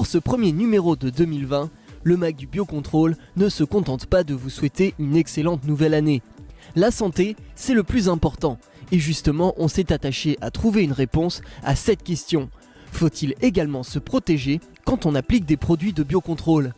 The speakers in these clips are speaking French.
Pour ce premier numéro de 2020, le MAG du Biocontrôle ne se contente pas de vous souhaiter une excellente nouvelle année. La santé, c'est le plus important. Et justement, on s'est attaché à trouver une réponse à cette question. Faut-il également se protéger quand on applique des produits de biocontrôle ?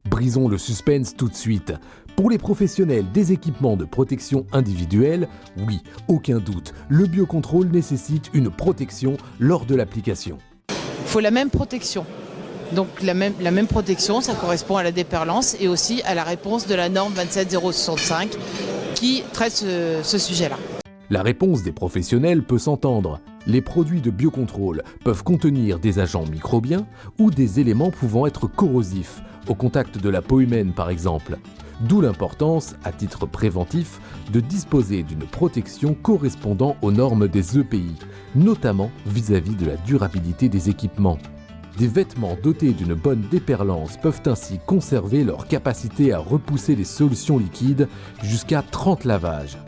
Brisons le suspense tout de suite. Pour les professionnels des équipements de protection individuelle, oui, aucun doute, le biocontrôle nécessite une protection lors de l'application. Il faut la même protection. Donc la même protection, ça correspond à la déperlance et aussi à la réponse de la norme 27065 qui traite ce sujet-là. La réponse des professionnels peut s'entendre. Les produits de biocontrôle peuvent contenir des agents microbiens ou des éléments pouvant être corrosifs, au contact de la peau humaine par exemple. D'où l'importance, à titre préventif, de disposer d'une protection correspondant aux normes des EPI, notamment vis-à-vis de la durabilité des équipements. Des vêtements dotés d'une bonne déperlance peuvent ainsi conserver leur capacité à repousser les solutions liquides jusqu'à 30 lavages.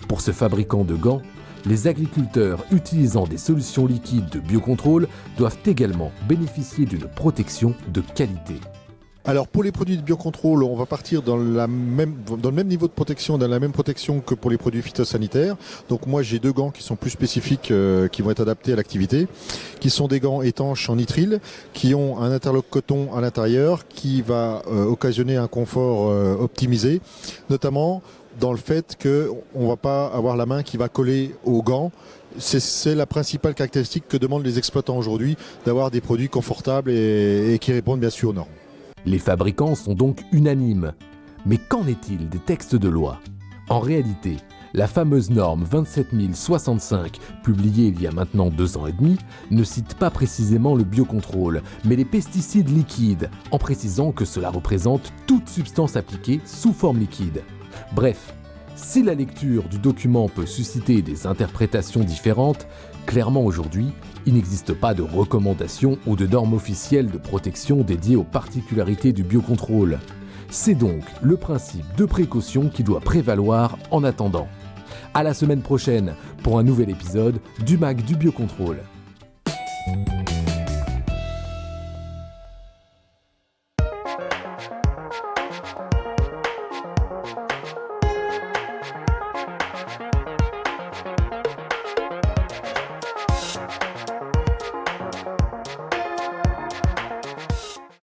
Pour ce fabricant de gants, les agriculteurs utilisant des solutions liquides de biocontrôle doivent également bénéficier d'une protection de qualité. Alors pour les produits de biocontrôle, on va partir dans le même niveau de protection, dans la même protection que pour les produits phytosanitaires. Donc moi j'ai 2 gants qui sont plus spécifiques, qui vont être adaptés à l'activité, qui sont des gants étanches en nitrile, qui ont un interlock coton à l'intérieur, qui va occasionner un confort optimisé, notamment dans le fait qu'on ne va pas avoir la main qui va coller aux gants. C'est la principale caractéristique que demandent les exploitants aujourd'hui, d'avoir des produits confortables et qui répondent bien sûr aux normes. Les fabricants sont donc unanimes. Mais qu'en est-il des textes de loi ? En réalité, la fameuse norme 27065, publiée il y a maintenant 2 ans et demi, ne cite pas précisément le biocontrôle, mais les pesticides liquides, en précisant que cela représente toute substance appliquée sous forme liquide. Bref, si la lecture du document peut susciter des interprétations différentes, clairement aujourd'hui, il n'existe pas de recommandations ou de normes officielles de protection dédiées aux particularités du biocontrôle. C'est donc le principe de précaution qui doit prévaloir en attendant. À la semaine prochaine pour un nouvel épisode du MAG du Biocontrôle.